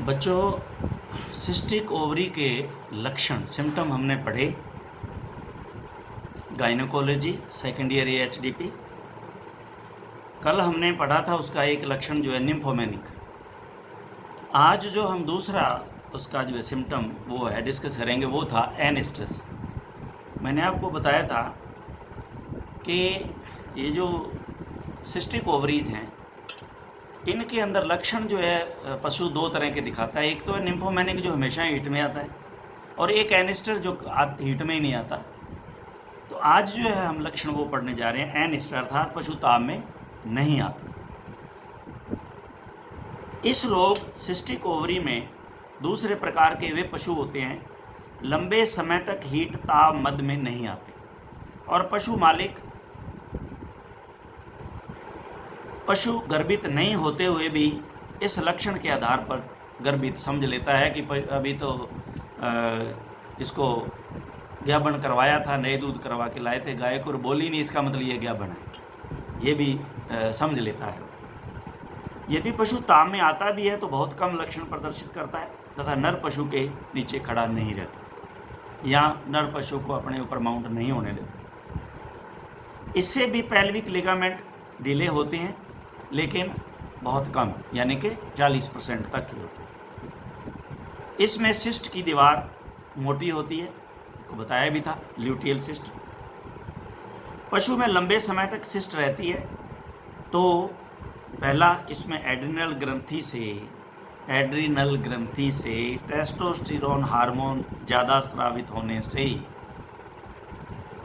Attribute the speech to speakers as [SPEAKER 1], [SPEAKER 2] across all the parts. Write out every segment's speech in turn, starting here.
[SPEAKER 1] बच्चों, cystic ovary के लक्षण सिम्टम हमने पढ़े गायनोकोलॉजी सेकेंड ईयर एचडीपी। कल हमने पढ़ा था उसका एक लक्षण जो है निम्फोमेनिक। आज जो हम दूसरा उसका जो है सिम्टम वो है डिस्कस करेंगे, वो था एनिस्ट्रस। मैंने आपको बताया था कि ये जो सिस्टिक ओवरीज हैं इनके अंदर लक्षण जो है पशु दो तरह के दिखाता है। एक तो है निम्फोमेनिक जो हमेशा हीट में आता है, और एक एनिस्टर जो हीट में ही नहीं आता। तो आज जो है हम लक्षण वो पढ़ने जा रहे हैं एनिस्टर, अर्थात पशु ताप में नहीं आता। इस रोग सिस्टिक ओवरी में दूसरे प्रकार के वे पशु होते हैं लंबे समय तक हीट ताप मद में नहीं आते, और पशु मालिक पशु गर्भित नहीं होते हुए भी इस लक्षण के आधार पर गर्भित समझ लेता है कि अभी तो इसको ज्ञापन करवाया था, नए दूध करवा के लाए थे गाय को, और बोली नहीं, इसका मतलब ये ज्ञापन है, ये भी समझ लेता है। यदि पशु ताप में आता भी है तो बहुत कम लक्षण प्रदर्शित करता है तथा नर पशु के नीचे खड़ा नहीं रहता या नर पशु को अपने ऊपर माउंट नहीं होने देता। इससे भी पेल्विक लिगामेंट ढीले होते हैं, लेकिन बहुत कम, यानी कि 40% तक ही होते हैं। इसमें सिस्ट की दीवार मोटी होती है, को बताया भी था, ल्यूटियल सिस्ट। पशु में लंबे समय तक सिस्ट रहती है तो पहला, इसमें एड्रिनल ग्रंथि से टेस्टोस्टेरोन हार्मोन ज़्यादा स्रावित होने से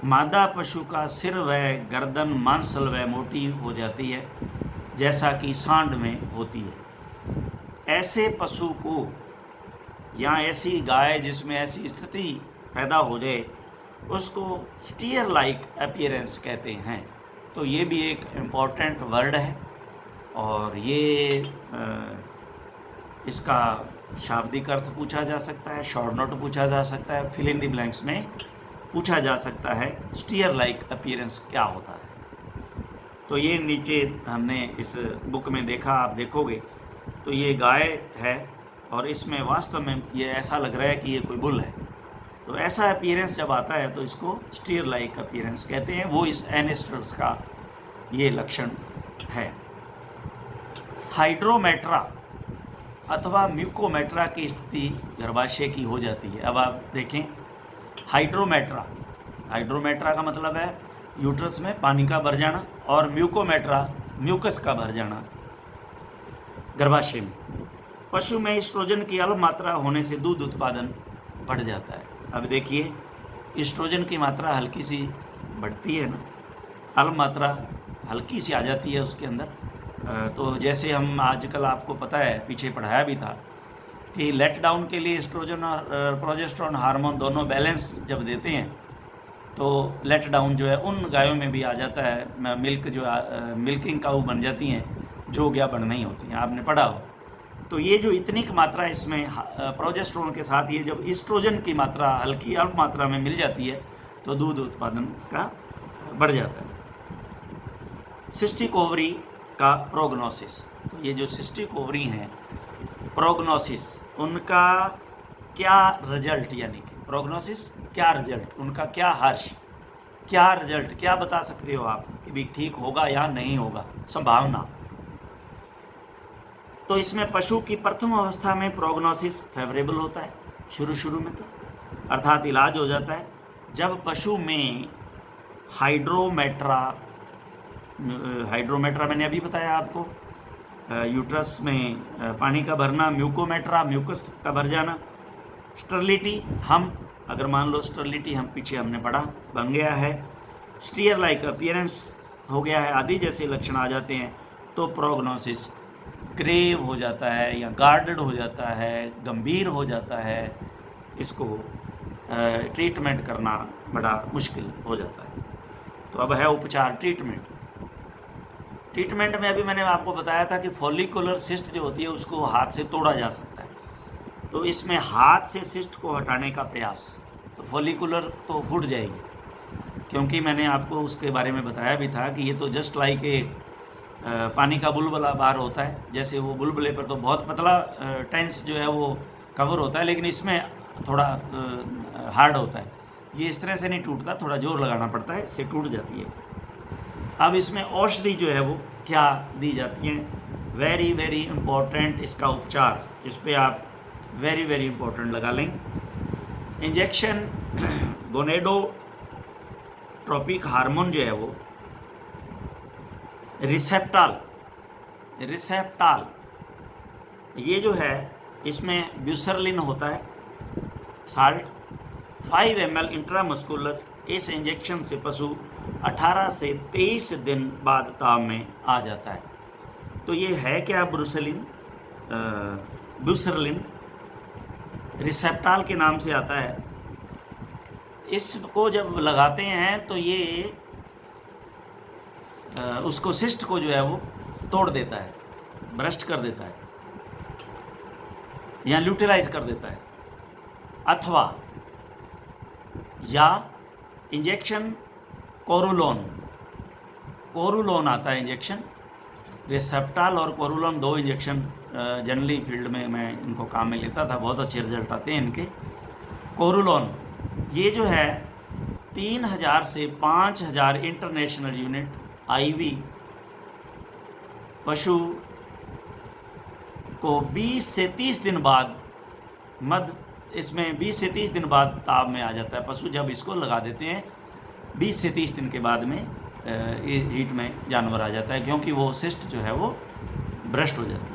[SPEAKER 1] मादा पशु का सिर व गर्दन मांसल व मोटी हो जाती है, जैसा कि सांड में होती है। ऐसे पशु को या ऐसी गाय जिसमें ऐसी स्थिति पैदा हो जाए उसको स्टीयर लाइक अपीयरेंस कहते हैं। तो ये भी एक इम्पॉर्टेंट वर्ड है, और ये इसका शाब्दिक अर्थ पूछा जा सकता है, शॉर्ट नोट पूछा जा सकता है, फिल इन द ब्लैंक्स में पूछा जा सकता है स्टीयर लाइक अपीयरेंस क्या होता है। तो ये नीचे हमने इस बुक में देखा, आप देखोगे तो ये गाय है और इसमें वास्तव में ये ऐसा लग रहा है कि ये कोई बुल है। तो ऐसा अपीयरेंस जब आता है तो इसको स्टीयर लाइक अपीयरेंस कहते हैं। वो इस एनिस्टर्स का ये लक्षण है। हाइड्रोमेट्रा अथवा म्यूकोमेट्रा की स्थिति गर्भाशय की हो जाती है। अब आप देखें, हाइड्रोमेट्रा का मतलब है यूट्रस में पानी का भर जाना, और म्यूकोमेट्रा म्यूकस का भर जाना गर्भाशय में। पशु में एस्ट्रोजन की अल्प मात्रा होने से दूध उत्पादन बढ़ जाता है। अब देखिए, एस्ट्रोजन की मात्रा हल्की सी बढ़ती है ना, अल्प मात्रा हल्की सी आ जाती है उसके अंदर। तो जैसे हम आजकल, आपको पता है, पीछे पढ़ाया भी था कि लेट डाउन के लिए एस्ट्रोजन और प्रोजेस्टेरोन हार्मोन दोनों बैलेंस जब देते हैं तो लेट डाउन जो है उन गायों में भी आ जाता है। मिल्क जो मिल्किंग काऊ बन जाती हैं जो ज्ञापन नहीं होती हैं, आपने पढ़ा हो। तो ये जो इतनी मात्रा इसमें प्रोजेस्टेरोन के साथ ये जब एस्ट्रोजन की मात्रा हल्की अल्प मात्रा में मिल जाती है तो दूध उत्पादन इसका बढ़ जाता है। सिस्टिक ओवरी का प्रोग्नोसिस, तो ये जो सिस्टिक ओवरी हैं, प्रोग्नोसिस उनका क्या रिजल्ट, यानी कि प्रोग्नोसिस क्या रिजल्ट, उनका क्या हर्ष, क्या रिजल्ट, क्या बता सकते हो आप कि भी ठीक होगा या नहीं होगा, संभावना। तो इसमें पशु की प्रथम अवस्था में प्रोग्नोसिस फेवरेबल होता है, शुरू में तो, अर्थात इलाज हो जाता है। जब पशु में हाइड्रोमेट्रा मैंने अभी बताया आपको, यूट्रस में पानी का भरना, म्यूकोमेट्रा म्यूकस का भर जाना, स्टरलिटी, हम अगर मान लो स्टरलिटी हम पीछे हमने पढ़ा बन गया है, स्टीयर लाइक अपीयरेंस हो गया है, आदि जैसे लक्षण आ जाते हैं, तो प्रोग्नोसिस ग्रेव हो जाता है या गार्डेड हो जाता है, गंभीर हो जाता है। इसको ट्रीटमेंट करना बड़ा मुश्किल हो जाता है। तो अब है उपचार, ट्रीटमेंट में अभी मैंने आपको बताया था कि फॉलिकुलर सिस्ट जो होती है उसको हाथ से तोड़ा जा सकता है। तो इसमें हाथ से सिस्ट को हटाने का प्रयास, तो फॉलिकुलर तो फूट जाएगी, क्योंकि मैंने आपको उसके बारे में बताया भी था कि ये तो जस्ट लाइक ए पानी का बुलबुला बाहर होता है, जैसे वो बुलबुले पर तो बहुत पतला टेंस जो है वो कवर होता है, लेकिन इसमें थोड़ा हार्ड होता है। ये इस तरह से नहीं टूटता, थोड़ा जोर लगाना पड़ता है, इससे टूट जाती है। अब इसमें औषधि जो है वो क्या दी जाती हैं, वेरी वेरी इम्पोर्टेंट इसका उपचार, इस पर आप वेरी वेरी इम्पोर्टेंट लगा लें। इंजेक्शन गोनेडोट्रोपिक हार्मोन जो है वो रिसेप्टाल ये जो है, इसमें ब्यूसरलिन होता है साल्ट 5 ml इंट्रामस्कुलर। इस इंजेक्शन से पशु 18 से 23 दिन बाद ताव में आ जाता है। तो ये है क्या, ब्यूसरलिन रिसेप्टाल के नाम से आता है। इसको जब लगाते हैं तो ये उसको सिस्ट को जो है वो तोड़ देता है, ब्रस्ट कर देता है या ल्यूटिलाइज कर देता है। अथवा या इंजेक्शन कोरुलोन आता है इंजेक्शन। रिसेप्टाल और कोरुलोन 2 इंजेक्शन जनरली फील्ड में मैं इनको काम में लेता था, बहुत अच्छे रिजल्ट आते हैं इनके। कोरुलोन ये जो है 3000 से 5000 इंटरनेशनल यूनिट आईवी पशु को 20 से 30 दिन बाद इसमें 20 से 30 दिन बाद ताव में आ जाता है पशु। जब इसको लगा देते हैं 20 से 30 दिन के बाद में हीट में जानवर आ जाता है, क्योंकि वो सिस्ट जो है वो ब्रस्ट हो जाती है।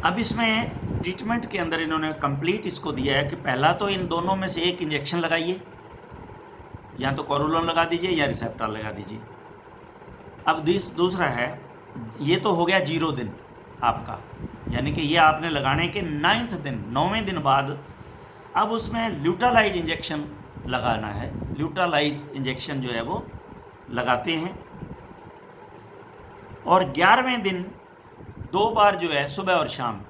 [SPEAKER 1] अब इसमें ट्रीटमेंट के अंदर इन्होंने कंप्लीट इसको दिया है कि पहला तो इन दोनों में से एक इंजेक्शन लगाइए, या तो कोरुलोन लगा दीजिए या रिसेप्टाल लगा दीजिए। अब दूसरा है, ये तो हो गया 0 दिन आपका, यानी कि ये आपने लगाने के 9वें दिन बाद अब उसमें ल्यूटालाइज इंजेक्शन लगाना है। ल्यूटालाइज इंजेक्शन जो है वो लगाते हैं और 11वें दिन 2 बार जो है सुबह और शाम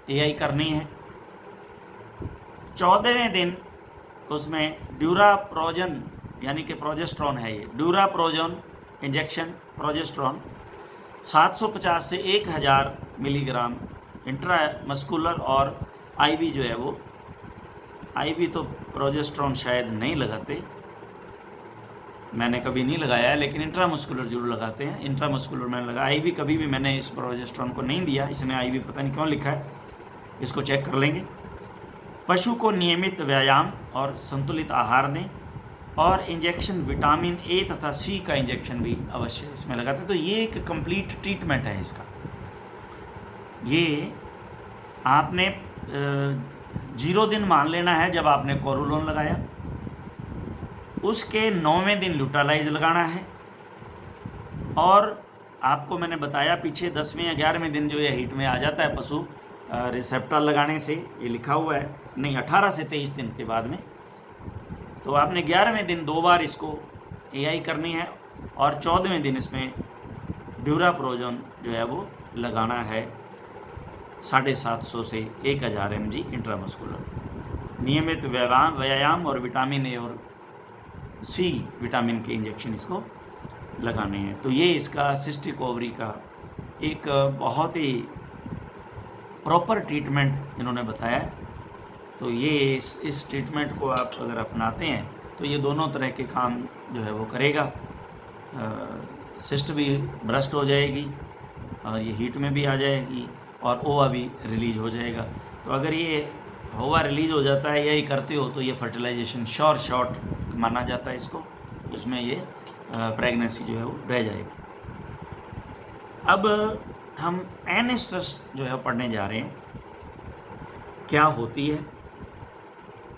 [SPEAKER 1] एआई करनी है। 14वें दिन उसमें ड्यूराप्रोजन यानी कि प्रोजेस्ट्रॉन है, ये ड्यूराप्रोजन इंजेक्शन प्रोजेस्ट्रॉन 750 से 1000 मिलीग्राम इंट्रामस्कुलर, और आईवी जो है वो, आईवी तो प्रोजेस्ट्रॉन शायद नहीं लगाते, मैंने कभी नहीं लगाया है, लेकिन इंट्रामस्कुलर जरूर लगाते हैं। इंट्रामस्कुलर मैंने लगा, आईवी कभी भी मैंने इस प्रोजेस्ट्रॉन को नहीं दिया, इसमें आईवी पता नहीं क्यों लिखा है, इसको चेक कर लेंगे। पशु को नियमित व्यायाम और संतुलित आहार दें, और इंजेक्शन विटामिन ए तथा सी का इंजेक्शन भी अवश्य इसमें लगाते हैं। तो ये एक कंप्लीट ट्रीटमेंट है इसका। ये आपने 0 दिन मान लेना है जब आपने कोरुलोन लगाया, उसके 9वें दिन ल्यूटालाइज लगाना है, और आपको मैंने बताया पीछे 10वें या 11वें दिन जो ये हीट में आ जाता है पशु रिसेप्टाल लगाने से, ये लिखा हुआ है, नहीं 18 से 23 दिन के बाद में, तो आपने 11वें दिन 2 बार इसको एआई करनी है, और 14वें दिन इसमें ड्यूराप्रोजन जो है वो लगाना है 750 से 1000 mg इंट्रामस्कुलर। नियमित व्यायाम और विटामिन ए और सी विटामिन के इंजेक्शन इसको लगाने हैं। तो ये इसका सिस्टिक ओवरी का एक बहुत ही प्रॉपर ट्रीटमेंट इन्होंने बताया। तो ये इस ट्रीटमेंट को आप अगर अपनाते हैं तो ये दोनों तरह के काम जो है वो करेगा। सिस्ट भी ब्रस्ट हो जाएगी और ये हीट में भी आ जाएगी, और ओवा भी रिलीज हो जाएगा। तो अगर ये ओवा रिलीज हो जाता है, यही करते हो, तो ये फर्टिलाइजेशन शॉर्ट माना जाता है इसको, उसमें ये प्रेगनेंसी जो है वो रह जाएगी। अब हम एनेस्ट्रस जो है पढ़ने जा रहे हैं, क्या होती है,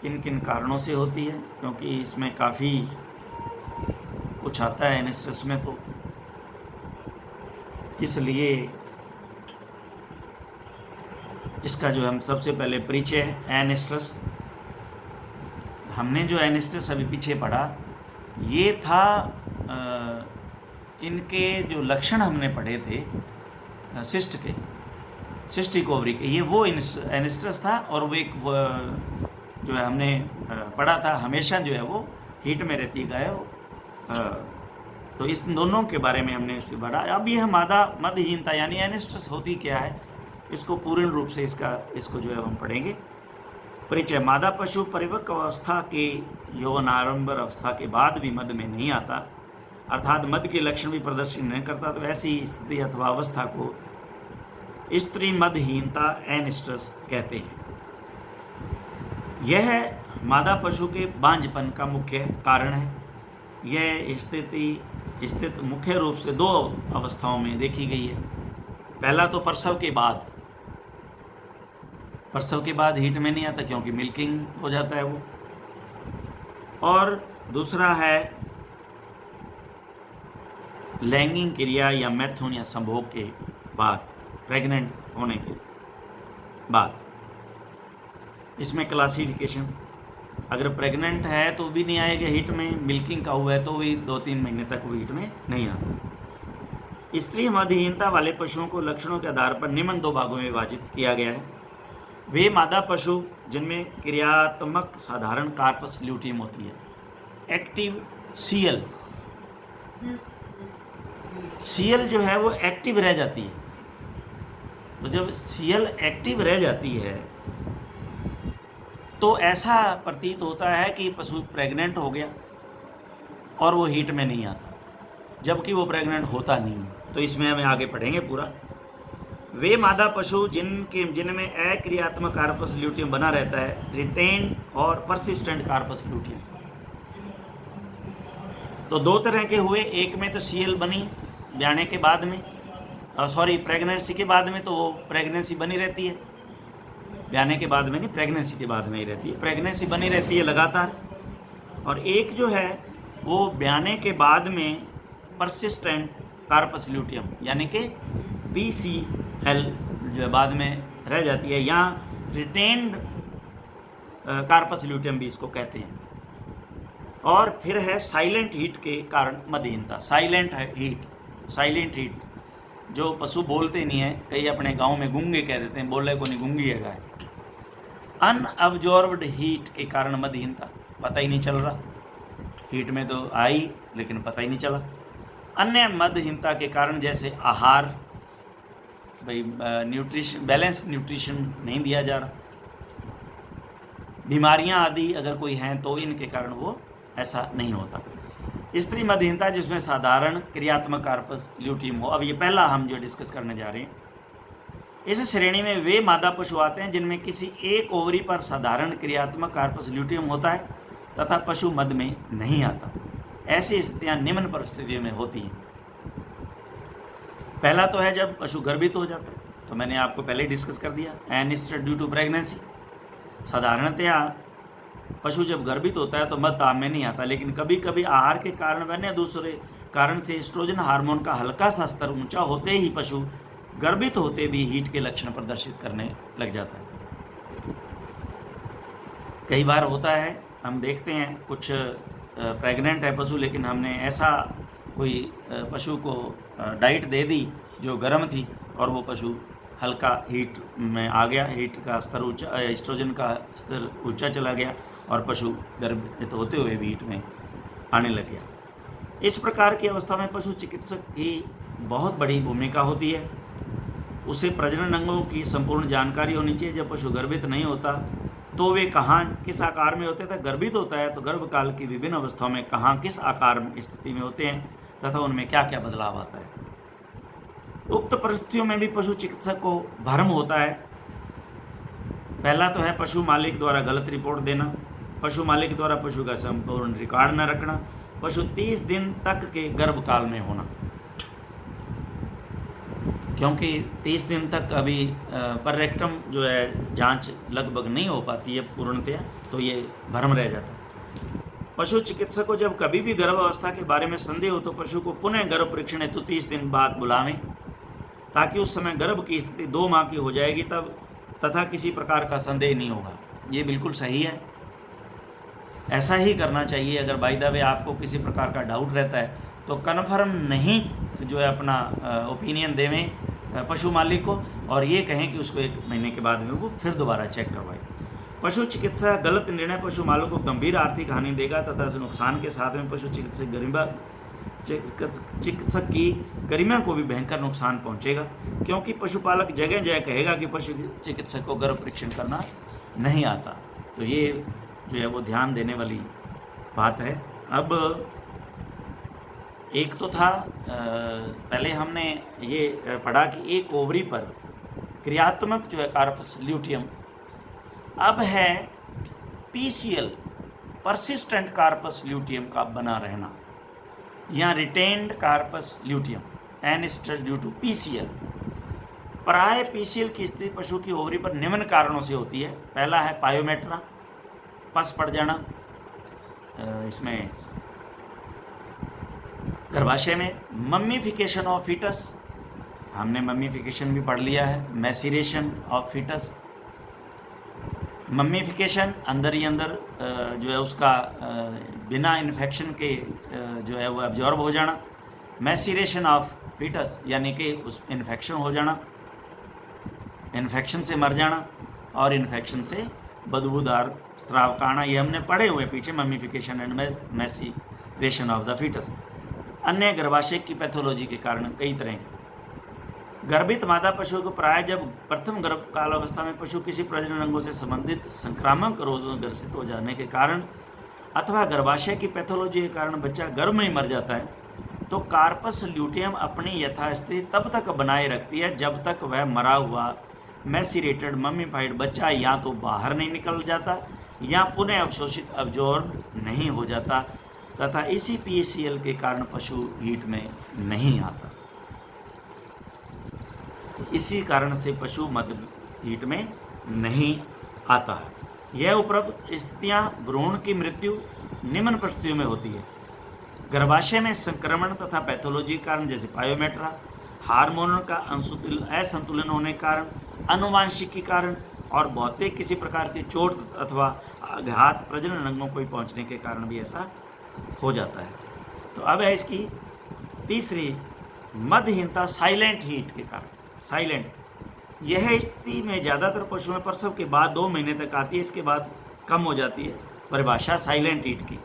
[SPEAKER 1] किन किन कारणों से होती है, क्योंकि इसमें काफ़ी कुछ आता है एनेस्ट्रस में, तो इसलिए इसका जो हम सबसे पहले परिचय है एनेस्ट्रस। हमने जो एनेस्ट्रस अभी पीछे पढ़ा, ये था इनके जो लक्षण हमने पढ़े थे सिस्ट के, सिस्टिक ओवरी के, ये वो एनेस्ट्रस था, और वो एक जो है हमने पढ़ा था, हमेशा जो है वो हीट में रहती है गाय, तो इस दोनों के बारे में हमने इसे पढ़ा। अब यह मदहीनता यानी एनिस्ट्रस होती क्या है, इसको पूर्ण रूप से इसको जो है हम पढ़ेंगे। परिचय। मादा पशु परिपक्व अवस्था के यौवनारंभ अवस्था के बाद भी मद में नहीं आता, अर्थात मद के लक्षण भी प्रदर्शित नहीं करता, तो ऐसी स्थिति अथवा अवस्था को स्त्री मदहीनता एनिस्ट्रस कहते हैं। यह मादा पशु के बांझपन का मुख्य कारण है। यह स्थित मुख्य रूप से दो अवस्थाओं में देखी गई है। पहला तो प्रसव के बाद हीट में नहीं आता क्योंकि मिल्किंग हो जाता है वो, और दूसरा है लैंगिक क्रिया या मैथुन या संभोग के बाद, प्रेग्नेंट होने के बाद। इसमें क्लासिफिकेशन, अगर प्रेग्नेंट है तो भी नहीं आएगा हीट में, मिल्किंग का हुआ है तो भी 2-3 महीने तक वो हीट में नहीं आता। स्त्री मदहीनता वाले पशुओं को लक्षणों के आधार पर निम्न 2 भागों में विभाजित किया गया है। वे मादा पशु जिनमें क्रियात्मक साधारण कार्पस ल्यूटियम होती है। एक्टिव सीएल जो है वो एक्टिव रह जाती है। तो जब सीएल एक्टिव रह जाती है तो ऐसा प्रतीत होता है कि पशु प्रेग्नेंट हो गया और वो हीट में नहीं आता, जबकि वो प्रेग्नेंट होता नहीं है। तो इसमें हमें आगे पढ़ेंगे पूरा। वे मादा पशु जिनमें अक्रियात्मक कार्पस ल्यूटियम बना रहता है, रिटेन और परसिस्टेंट कार्पस ल्यूटियम। तो 2 तरह के हुए, एक में तो सीएल बनी ब्याने के बाद में, प्रेगनेंसी के बाद में, तो वो प्रेगनेंसी बनी रहती है, ब्याने के बाद में नहीं, प्रेगनेंसी के बाद में ही रहती है, प्रेगनेंसी बनी रहती है लगातार। और एक जो है वो ब्याने के बाद में परसिस्टेंट कार्पस ल्यूटियम यानी कि PCL जो है बाद में रह जाती है, या रिटेन्ड कार्पस ल्यूटियम भी इसको कहते हैं। और फिर है साइलेंट हीट के कारण मदहीनता। साइलेंट हीट जो पशु बोलते नहीं है, कई अपने गांव में गूंगे कह देते हैं, बोले को नहीं, गूंगी है गाय। अनअब्जॉर्ब्ड हीट के कारण मदहीनता, पता ही नहीं चल रहा, हीट में तो आई लेकिन पता ही नहीं चला। अन्य मदहीनता के कारण जैसे आहार, भाई बैलेंस न्यूट्रिशन नहीं दिया जा रहा, बीमारियां आदि अगर कोई हैं तो इनके कारण वो ऐसा नहीं होता। स्त्री मदहीनता जिसमें साधारण क्रियात्मक कार्पस ल्यूटियम हो। अब ये पहला हम जो डिस्कस करने जा रहे हैं, इस श्रेणी में वे मादा पशु आते हैं जिनमें किसी एक ओवरी पर साधारण क्रियात्मक कार्पस ल्यूटियम होता है तथा पशु मद में नहीं आता। ऐसी स्थितियां निम्न परिस्थितियों में होती हैं। पहला तो है जब पशु गर्भित हो जाता है, तो मैंने आपको पहले डिस्कस कर दिया, एनिस्टर ड्यू टू प्रेगनेंसी। साधारणतया पशु जब गर्भित होता है तो मद ताप में नहीं आता, लेकिन कभी कभी आहार के कारण व अन्य दूसरे कारण से एस्ट्रोजन हार्मोन का हल्का सा स्तर ऊंचा होते ही पशु गर्भित होते भी हीट के लक्षण प्रदर्शित करने लग जाता है। कई बार होता है, हम देखते हैं कुछ प्रेग्नेंट है पशु, लेकिन हमने ऐसा कोई पशु को डाइट दे दी जो गर्म थी और वो पशु हल्का हीट में आ गया, हीट का स्तर ऊंचा, एस्ट्रोजन का स्तर ऊंचा चला गया और पशु गर्भित होते हुए भी हीट में आने लग गया। इस प्रकार की अवस्था में पशु चिकित्सक की बहुत बड़ी भूमिका होती है। उसे प्रजनन अंगों की संपूर्ण जानकारी होनी चाहिए। जब पशु गर्भित नहीं होता तो वे कहाँ किस आकार में होते थे, गर्भित होता है तो गर्भकाल की विभिन्न अवस्थाओं में कहाँ किस आकार स्थिति में होते हैं तथा उनमें क्या क्या बदलाव आता है। उक्त परिस्थितियों में भी पशु चिकित्सक को भ्रम होता है। पहला तो है पशु मालिक द्वारा गलत रिपोर्ट देना, पशु मालिक द्वारा पशु का संपूर्ण रिकॉर्ड न रखना, पशु 30 दिन तक के गर्भकाल में होना, क्योंकि 30 दिन तक अभी पररेक्टम जो है जांच लगभग नहीं हो पाती है पूर्णतया, तो ये भ्रम रह जाता है। पशु चिकित्सक को जब कभी भी गर्भ अवस्था के बारे में संदेह हो तो पशु को पुनः गर्भ परीक्षण हेतु 30 दिन बाद बुलावें, ताकि उस समय गर्भ की स्थिति 2 माह की हो जाएगी तब तथा किसी प्रकार का संदेह नहीं होगा। ये बिल्कुल सही है, ऐसा ही करना चाहिए। अगर बाय द वे आपको किसी प्रकार का डाउट रहता है तो कन्फर्म नहीं जो है अपना ओपिनियन देवें पशु मालिक को, और ये कहें कि उसको 1 महीने के बाद में वो फिर दोबारा चेक करवाए। पशु चिकित्सा गलत निर्णय पशु मालिक को गंभीर आर्थिक हानि देगा तथा नुकसान के साथ में पशु चिकित्सक चिकित्सक की गरिमा को भी भयंकर नुकसान पहुंचेगा, क्योंकि पशुपालक जगह जगह कहेगा कि पशु चिकित्सक को गर्भ परीक्षण करना नहीं आता। तो ये जो है वो ध्यान देने वाली बात है। अब एक तो था पहले हमने ये पढ़ा कि एक ओवरी पर क्रियात्मक जो है कार्पस ल्यूटियम, अब है पीसीएल परसिस्टेंट कार्पस ल्यूटियम का बना रहना या retained corpus luteum an stress due to PCL. प्राय पीसीएल की स्थिति पशु की ओवरी पर निम्न कारणों से होती है। पहला है पायोमेट्रा, पस पड़ जाना, इसमें गर्भाशय में मम्मीफिकेशन ऑफ फीटस, हमने मम्मीफिकेशन भी पढ़ लिया है, मैसीरेशन ऑफ फीटस, मम्मीफिकेशन अंदर ही अंदर जो है उसका बिना इन्फेक्शन के जो है वो एब्जॉर्ब हो जाना, मैसीरेशन ऑफ फीटस यानी कि उस इन्फेक्शन हो जाना, इन्फेक्शन से मर जाना और इन्फेक्शन से बदबूदार स्राव का आना, ये हमने पढ़े हुए पीछे, mummification and maceration of the foetus. अन्य गर्भाशय की पैथोलॉजी के कारण कई तरह के गर्भित मादा पशु को प्राय जब प्रथम गर्भकाल अवस्था में पशु किसी प्रजनन अंगों से संबंधित संक्रामक रोगों ग्रसित हो जाने के कारण अथवा गर्भाशय की पैथोलॉजी के कारण बच्चा गर्भ में ही मर जाता है, तो कार्पस ल्यूटियम अपनी यथास्थिति तब तक बनाए रखती है जब तक वह मरा हुआ मैसीरेटेड मम्मीफाइड बच्चा या तो बाहर नहीं निकल जाता या पुनः अवशोषित अब्जॉर्ब नहीं हो जाता, तथा इसी पीसीएल के कारण पशु हीट में नहीं आता। इसी कारण से पशु मध्य हीट में नहीं आता है। यह उपरोक्त स्थितियां भ्रूण की मृत्यु निम्न परिस्थितियों में होती है। गर्भाशय में संक्रमण तथा पैथोलॉजी के कारण जैसे पायोमेट्रा, हार्मोन का असंतुलन होने के कारण, आनुवांशिकी कारण और भौतिक किसी प्रकार की चोट अथवा आघात प्रजनन अंगों को पहुंचने के कारण भी ऐसा हो जाता है। तो अब है इसकी तीसरी मध्यहीनता साइलेंट हीट के कारण। साइलेंट, यह स्थिति में ज़्यादातर पशुओं में प्रसव के बाद 2 महीने तक आती है, इसके बाद कम हो जाती है। परिभाषा साइलेंट हीट की।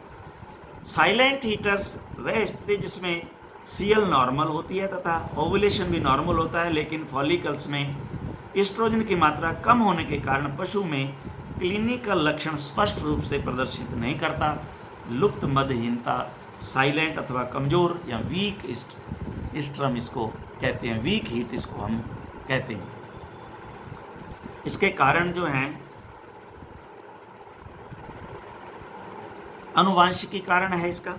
[SPEAKER 1] साइलेंट हीटर्स वह स्थिति जिसमें सीएल नॉर्मल होती है तथा ओवुलेशन भी नॉर्मल होता है, लेकिन फॉलिकल्स में एस्ट्रोजन की मात्रा कम होने के कारण पशु में क्लिनिकल लक्षण स्पष्ट रूप से प्रदर्शित नहीं करता। लुप्त मध्यहीनता, साइलेंट अथवा कमजोर या वीक स्ट्रम इसको कहते हैं, वीक हीट इसको हम कहते हैं। इसके कारण जो हैं आनुवांशिकी कारण है इसका।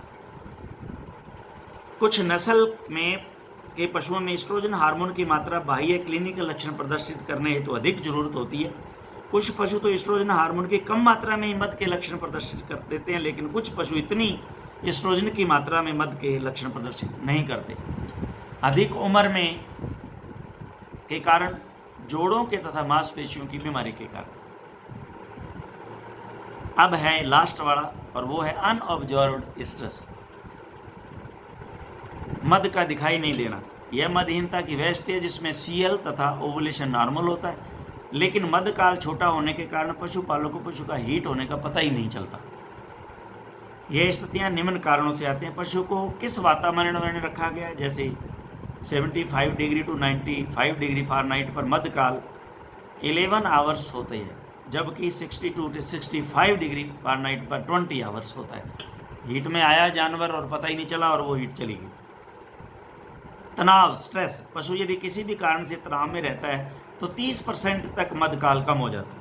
[SPEAKER 1] कुछ नस्ल में के पशुओं में एस्ट्रोजन हार्मोन की मात्रा बाह्य क्लिनिकल लक्षण प्रदर्शित करने हेतु अधिक जरूरत होती है। कुछ पशु तो एस्ट्रोजन हार्मोन की कम मात्रा में ही मद के लक्षण प्रदर्शित कर देते हैं, लेकिन कुछ पशु इतनी एस्ट्रोजन की मात्रा में मद के लक्षण प्रदर्शित नहीं करते। अधिक उम्र में के कारण, जोड़ों के तथा मांसपेशियों की बीमारी के कारण। अब है लास्ट वाला और वो है अनऑब्जर्व्ड स्ट्रेस, मद का दिखाई नहीं देना। यह मदहीनता की वह स्थिति है जिसमें सीएल तथा ओवुलेशन नॉर्मल होता है, लेकिन मद काल छोटा होने के कारण पशुपालकों को पशु का हीट होने का पता ही नहीं चलता। यह स्थितियां निम्न कारणों से आती हैं। पशु को किस वातावरण में रखा गया, जैसे 75 डिग्री टू 95 डिग्री फ़ारेनहाइट पर मद काल 11 आवर्स होते हैं, जबकि 62 to 65 डिग्री फ़ारेनहाइट पर 20 आवर्स होता है। हीट में आया जानवर और पता ही नहीं चला और वो हीट चली गई। तनाव, स्ट्रेस, पशु यदि किसी भी कारण से तनाव में रहता है तो 30% तक मदकाल कम हो जाता है।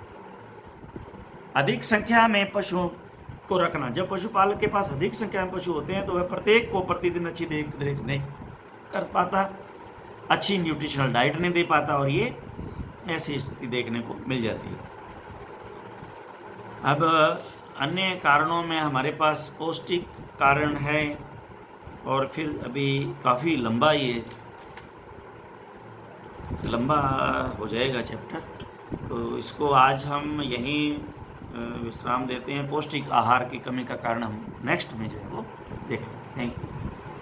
[SPEAKER 1] अधिक संख्या में पशुओं को रखना, जब पशुपालक के पास अधिक संख्या में पशु होते हैं तो वह प्रत्येक को प्रतिदिन अच्छी देख रेख नहीं कर पाता, अच्छी न्यूट्रिशनल डाइट नहीं दे पाता और ये ऐसी स्थिति देखने को मिल जाती है। अब अन्य कारणों में हमारे पास पौष्टिक कारण है और फिर अभी काफ़ी लंबा हो जाएगा चैप्टर, तो इसको आज हम यहीं विश्राम देते हैं। पौष्टिक आहार की कमी का कारण हम नेक्स्ट में जो है वो देखें। Thank you.